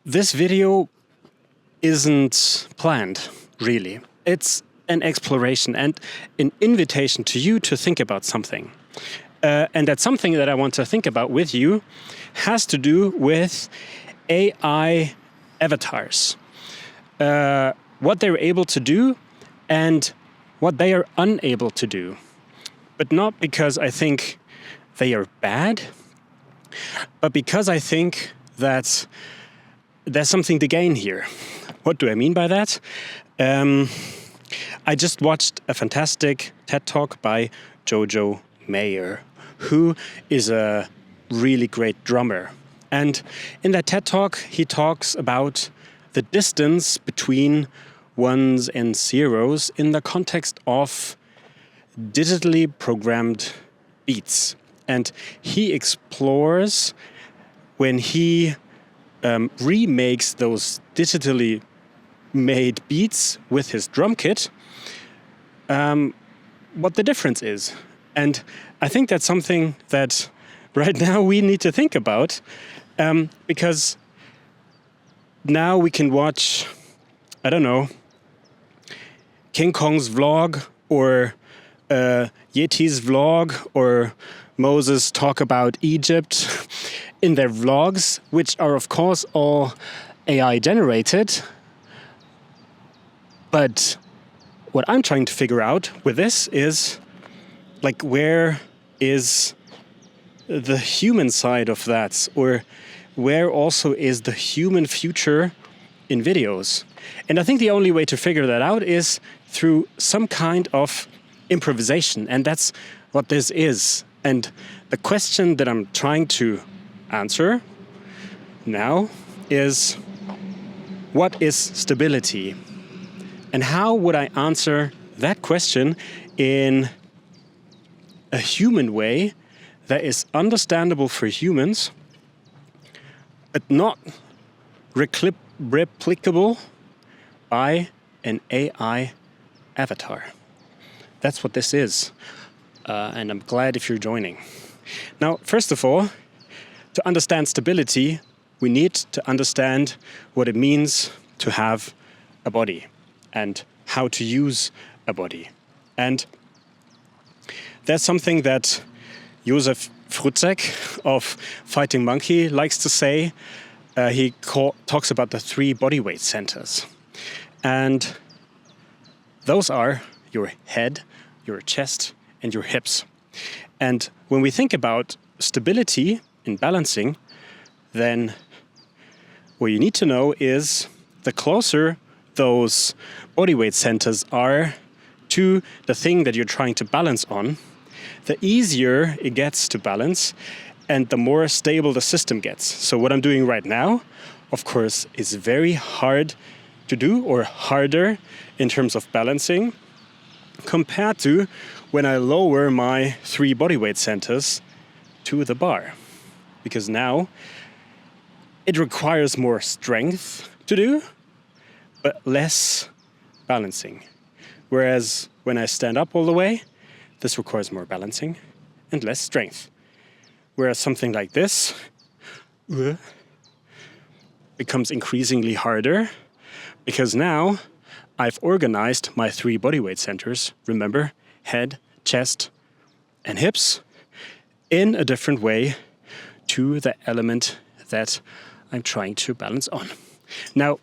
This video isn't planned, really. It's an exploration and an invitation to you to think about something. And that something that I want to think about with you has to do with AI avatars. What they're able to do and what they are unable to do. But not because I think they are bad, but because I think that there's something to gain here. What do I mean by that? I just watched a fantastic TED Talk by Jojo Mayer, who is a really great drummer. And in that TED Talk, he talks about the distance between ones and zeros in the context of digitally programmed beats. And he explores when he remakes those digitally made beats with his drum kit, what the difference is. And I think that's something that right now we need to think about, because now we can watch, I don't know, King Kong's vlog or Yeti's vlog or Moses talk about Egypt in their vlogs, which are of course all AI generated. But what I'm trying to figure out with this is, like, where is the human side of that? Or where also is the human future in videos? And I think the only way to figure that out is through some kind of improvisation. And that's what this is. And the question that I'm trying to answer now is, what is stability? And how would I answer that question in a human way that is understandable for humans, but not replicable by an AI avatar? That's what this is. And I'm glad if you're joining. Now, first of all, to understand stability, we need to understand what it means to have a body and how to use a body. And that's something that Josef Frutzek of Fighting Monkey likes to say. He talks about the 3 body weight centers. And those are your head, your chest, and your hips. And when we think about stability in balancing, then what you need to know is the closer those body weight centers are to the thing that you're trying to balance on, the easier it gets to balance and the more stable the system gets. So what I'm doing right now, of course, is very hard to do, or harder in terms of balancing, compared to when I lower my 3 body weight centers to the bar. Because now it requires more strength to do, but less balancing. Whereas when I stand up all the way, this requires more balancing and less strength. Whereas something like this becomes increasingly harder, because now I've organized my 3 body weight centers, remember, head, chest, and hips, in a different way to the element that I'm trying to balance on. Now,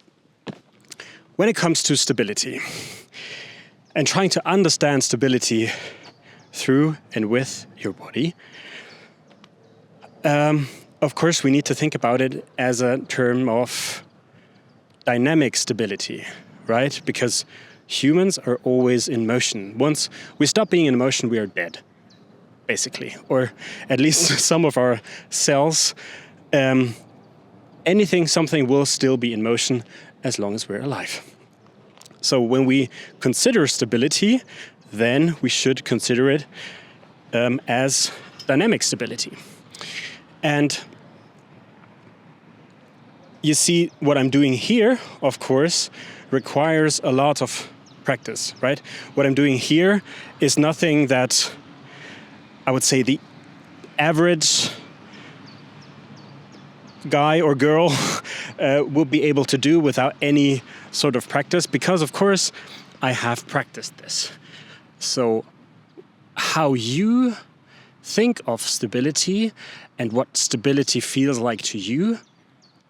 when it comes to stability and trying to understand stability through and with your body, of course, we need to think about it as a term of dynamic stability, right? Because humans are always in motion. Once we stop being in motion, we are dead, basically. Or at least some of our cells. Something will still be in motion as long as we're alive. So when we consider stability, then we should consider it as dynamic stability. And you see, what I'm doing here, of course, requires a lot of practice, right? What I'm doing here is nothing that I would say the average guy or girl will be able to do without any sort of practice, because of course I have practiced this. So how you think of stability and what stability feels like to you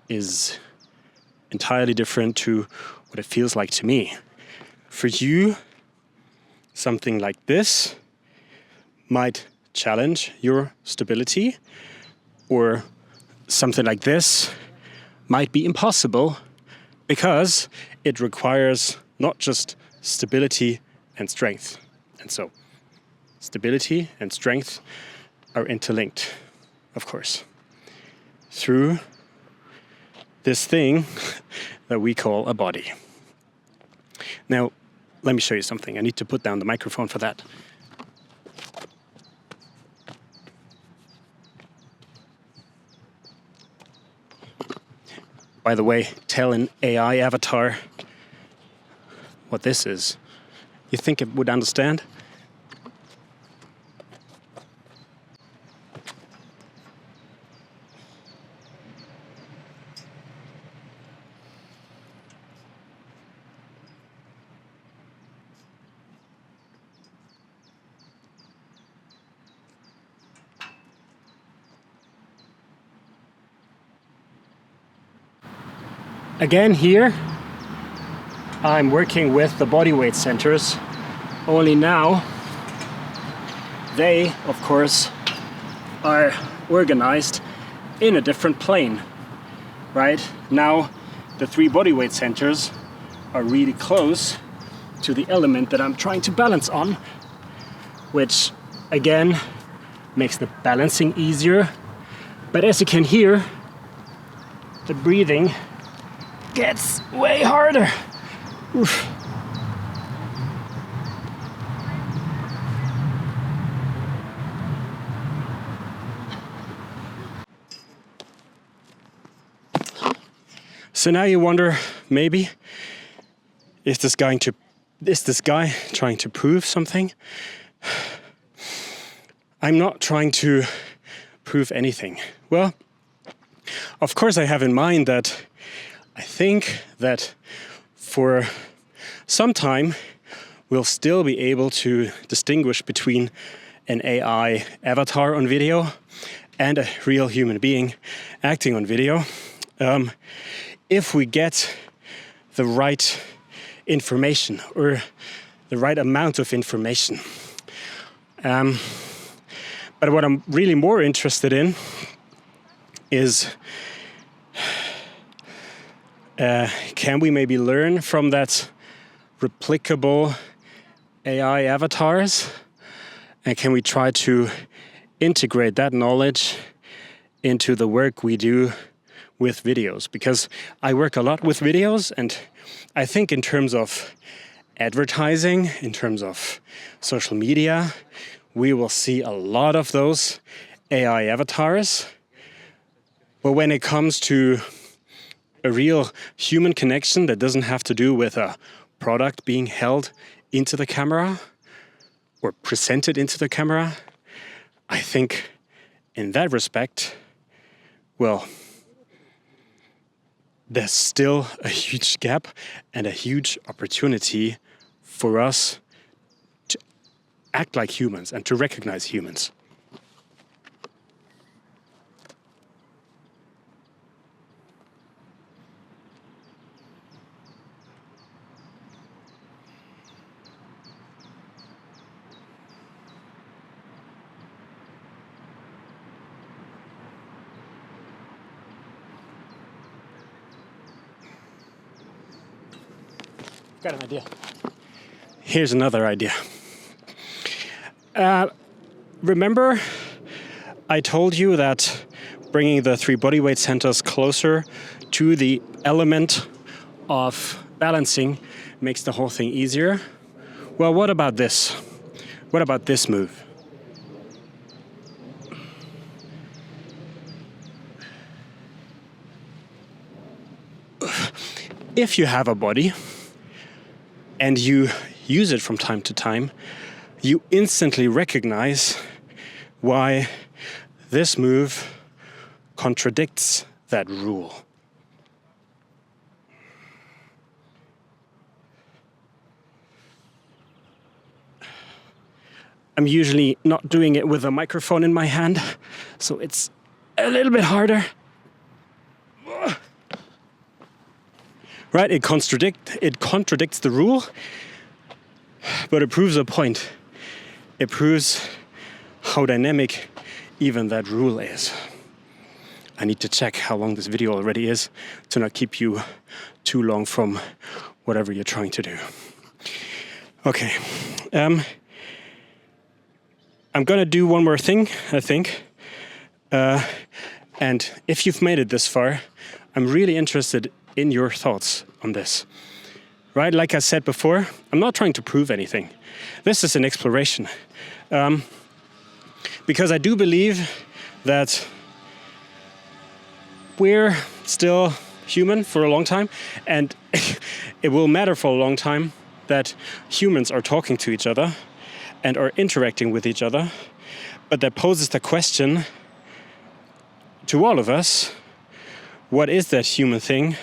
is entirely different to what it feels like to me. For you, something like this might challenge your stability, or something like this might be impossible because it requires not just stability and strength. And so stability and strength are interlinked, of course, through this thing that we call a body. Now, let me show you something. I need to put down the microphone for that. By the way, tell an AI avatar what this is. You think it would understand? Again, here I'm working with the body weight centers, only now they, of course, are organized in a different plane, right? Now the 3 body weight centers are really close to the element that I'm trying to balance on, which again makes the balancing easier. But as you can hear, the breathing gets way harder. Oof. So now you wonder, maybe, is this guy trying to prove something? I'm not trying to prove anything. Well, of course I have in mind that I think that for some time we'll still be able to distinguish between an AI avatar on video and a real human being acting on video, if we get the right information or the right amount of information. But what I'm really more interested in is can we maybe learn from that replicable AI avatars? And can we try to integrate that knowledge into the work we do with videos? Because I work a lot with videos, and I think in terms of advertising, in terms of social media, we will see a lot of those AI avatars. But when it comes to a real human connection that doesn't have to do with a product being held into the camera or presented into the camera, I think in that respect, well, there's still a huge gap and a huge opportunity for us to act like humans and to recognize humans. Got an idea. Here's another idea. Remember, I told you that bringing the 3 bodyweight centers closer to the element of balancing makes the whole thing easier. Well, what about this? What about this move? If you have a body and you use it from time to time, you instantly recognize why this move contradicts that rule? I'm usually not doing it with a microphone in my hand, so it's a little bit harder. Right, it contradicts the rule, but it proves a point. It proves how dynamic even that rule is. I need to check how long this video already is to not keep you too long from whatever you're trying to do. Okay. I'm gonna do one more thing, I think. And if you've made it this far, I'm really interested in your thoughts on this. Right, like I said before, I'm not trying to prove anything. This is an exploration. Because I do believe that we're still human for a long time, and it will matter for a long time that humans are talking to each other and are interacting with each other. But that poses the question to all of us, what is that human thing?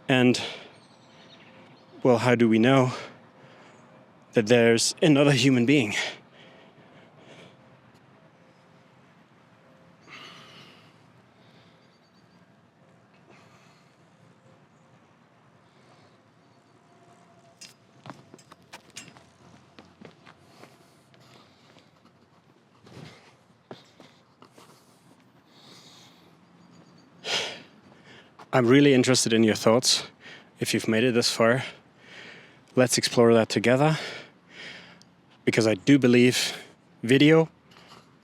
And, well, how do we know that there's another human being? I'm really interested in your thoughts. If you've made it this far, let's explore that together. Because I do believe video,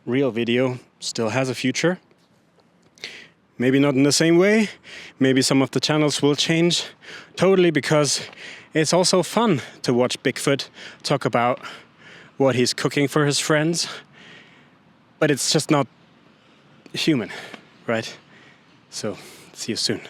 real video, still has a future. Maybe not in the same way. Maybe some of the channels will change totally, because it's also fun to watch Bigfoot talk about what he's cooking for his friends. But it's just not human, right? So, see you soon.